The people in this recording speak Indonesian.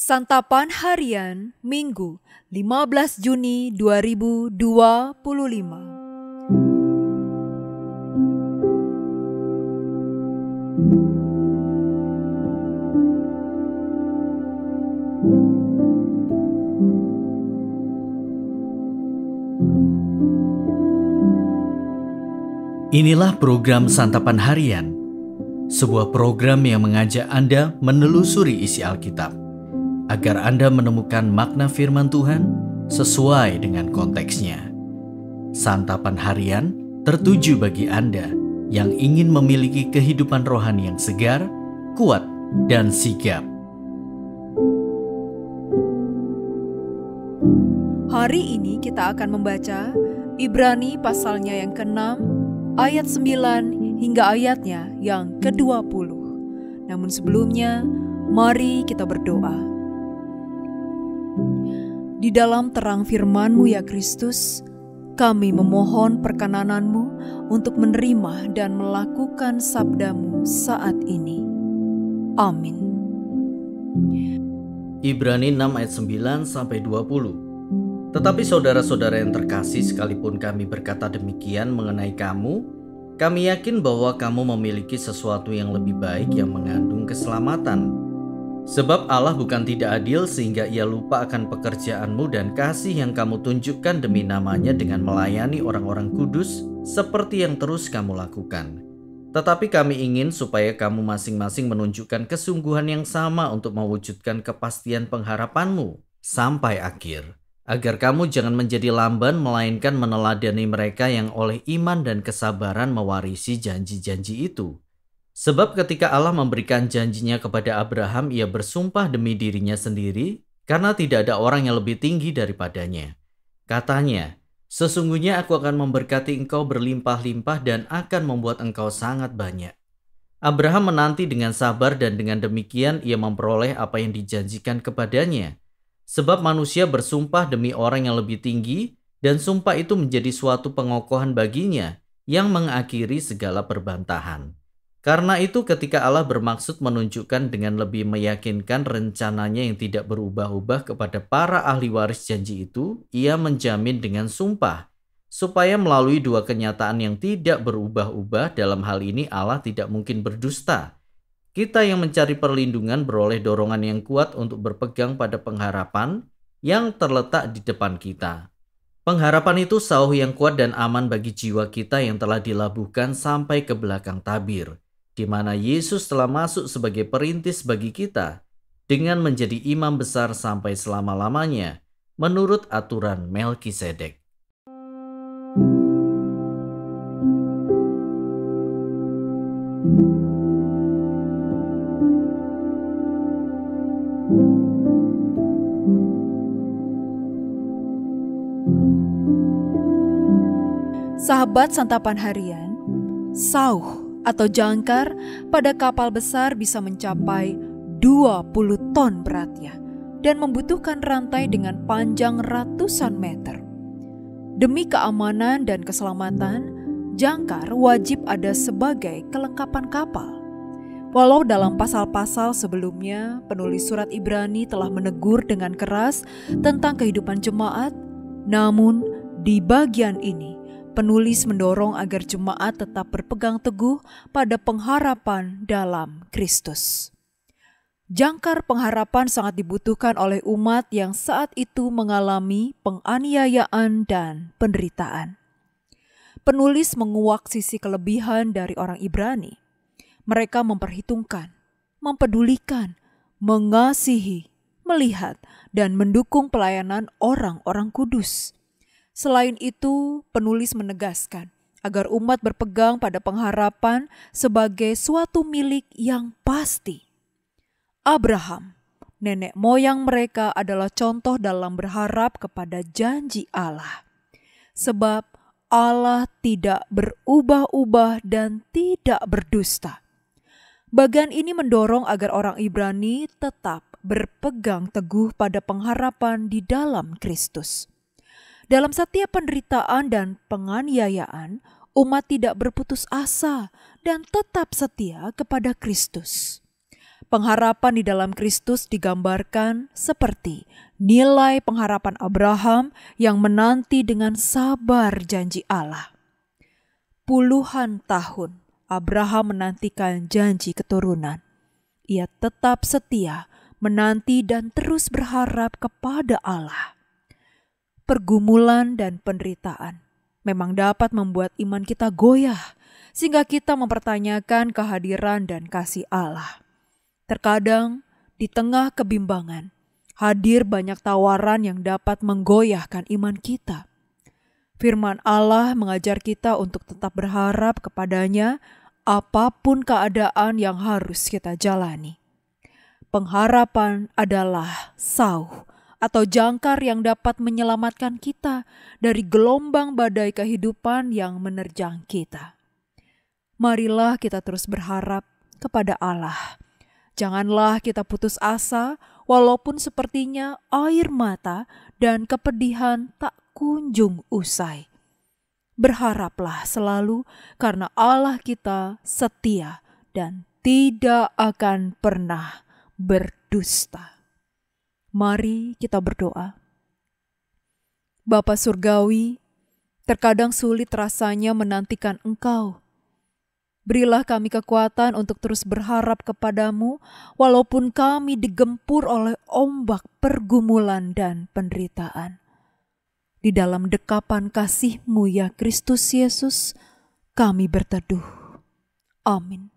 Santapan Harian Minggu 15 Juni 2025. Inilah program Santapan Harian, sebuah program yang mengajak Anda menelusuri isi Alkitab, agar Anda menemukan makna firman Tuhan sesuai dengan konteksnya. Santapan Harian tertuju bagi Anda yang ingin memiliki kehidupan rohani yang segar, kuat, dan sigap. Hari ini kita akan membaca Ibrani pasalnya yang ke-6, ayat 9 hingga ayatnya yang ke-20. Namun sebelumnya, mari kita berdoa. Di dalam terang firman-Mu ya Kristus, kami memohon perkenanan-Mu untuk menerima dan melakukan sabda-Mu saat ini. Amin. Ibrani 6 ayat 9-20. Tetapi saudara-saudara yang terkasih, sekalipun kami berkata demikian mengenai kamu, kami yakin bahwa kamu memiliki sesuatu yang lebih baik yang mengandung keselamatan. Sebab Allah bukan tidak adil sehingga ia lupa akan pekerjaanmu dan kasih yang kamu tunjukkan demi namanya dengan melayani orang-orang kudus seperti yang terus kamu lakukan. Tetapi kami ingin supaya kamu masing-masing menunjukkan kesungguhan yang sama untuk mewujudkan kepastian pengharapanmu sampai akhir. Agar kamu jangan menjadi lamban melainkan meneladani mereka yang oleh iman dan kesabaran mewarisi janji-janji itu. Sebab ketika Allah memberikan janjinya kepada Abraham, ia bersumpah demi dirinya sendiri karena tidak ada orang yang lebih tinggi daripadanya. Katanya, sesungguhnya aku akan memberkati engkau berlimpah-limpah dan akan membuat engkau sangat banyak. Abraham menanti dengan sabar dan dengan demikian ia memperoleh apa yang dijanjikan kepadanya. Sebab manusia bersumpah demi orang yang lebih tinggi dan sumpah itu menjadi suatu pengokohan baginya yang mengakhiri segala perbantahan. Karena itu ketika Allah bermaksud menunjukkan dengan lebih meyakinkan rencananya yang tidak berubah-ubah kepada para ahli waris janji itu, ia menjamin dengan sumpah, supaya melalui dua kenyataan yang tidak berubah-ubah, dalam hal ini Allah tidak mungkin berdusta. Kita yang mencari perlindungan beroleh dorongan yang kuat untuk berpegang pada pengharapan yang terletak di depan kita. Pengharapan itu sauh yang kuat dan aman bagi jiwa kita yang telah dilabuhkan sampai ke belakang tabir, di mana Yesus telah masuk sebagai perintis bagi kita dengan menjadi imam besar sampai selama-lamanya menurut aturan Melkisedek. Sahabat Santapan Harian, sauh atau jangkar pada kapal besar bisa mencapai 20 ton beratnya dan membutuhkan rantai dengan panjang ratusan meter. Demi keamanan dan keselamatan, jangkar wajib ada sebagai kelengkapan kapal. Walau dalam pasal-pasal sebelumnya penulis surat Ibrani telah menegur dengan keras tentang kehidupan jemaat, namun di bagian ini penulis mendorong agar jemaat tetap berpegang teguh pada pengharapan dalam Kristus. Jangkar pengharapan sangat dibutuhkan oleh umat yang saat itu mengalami penganiayaan dan penderitaan. Penulis menguak sisi kelebihan dari orang Ibrani. Mereka memperhitungkan, mempedulikan, mengasihi, melihat, dan mendukung pelayanan orang-orang kudus. Selain itu, penulis menegaskan agar umat berpegang pada pengharapan sebagai suatu milik yang pasti. Abraham, nenek moyang mereka, adalah contoh dalam berharap kepada janji Allah. Sebab Allah tidak berubah-ubah dan tidak berdusta. Bagian ini mendorong agar orang Ibrani tetap berpegang teguh pada pengharapan di dalam Kristus. Dalam setiap penderitaan dan penganiayaan, umat tidak berputus asa dan tetap setia kepada Kristus. Pengharapan di dalam Kristus digambarkan seperti nilai pengharapan Abraham yang menanti dengan sabar janji Allah. Puluhan tahun Abraham menantikan janji keturunan. Ia tetap setia, menanti dan terus berharap kepada Allah. Pergumulan dan penderitaan memang dapat membuat iman kita goyah, sehingga kita mempertanyakan kehadiran dan kasih Allah. Terkadang di tengah kebimbangan, hadir banyak tawaran yang dapat menggoyahkan iman kita. Firman Allah mengajar kita untuk tetap berharap kepadanya apapun keadaan yang harus kita jalani. Pengharapan adalah sauh atau jangkar yang dapat menyelamatkan kita dari gelombang badai kehidupan yang menerjang kita. Marilah kita terus berharap kepada Allah. Janganlah kita putus asa walaupun sepertinya air mata dan kepedihan tak kunjung usai. Berharaplah selalu karena Allah kita setia dan tidak akan pernah berdusta. Mari kita berdoa. Bapa Surgawi, terkadang sulit rasanya menantikan Engkau. Berilah kami kekuatan untuk terus berharap kepadamu walaupun kami digempur oleh ombak pergumulan dan penderitaan. Di dalam dekapan kasih-Mu ya Kristus Yesus, kami berteduh. Amin.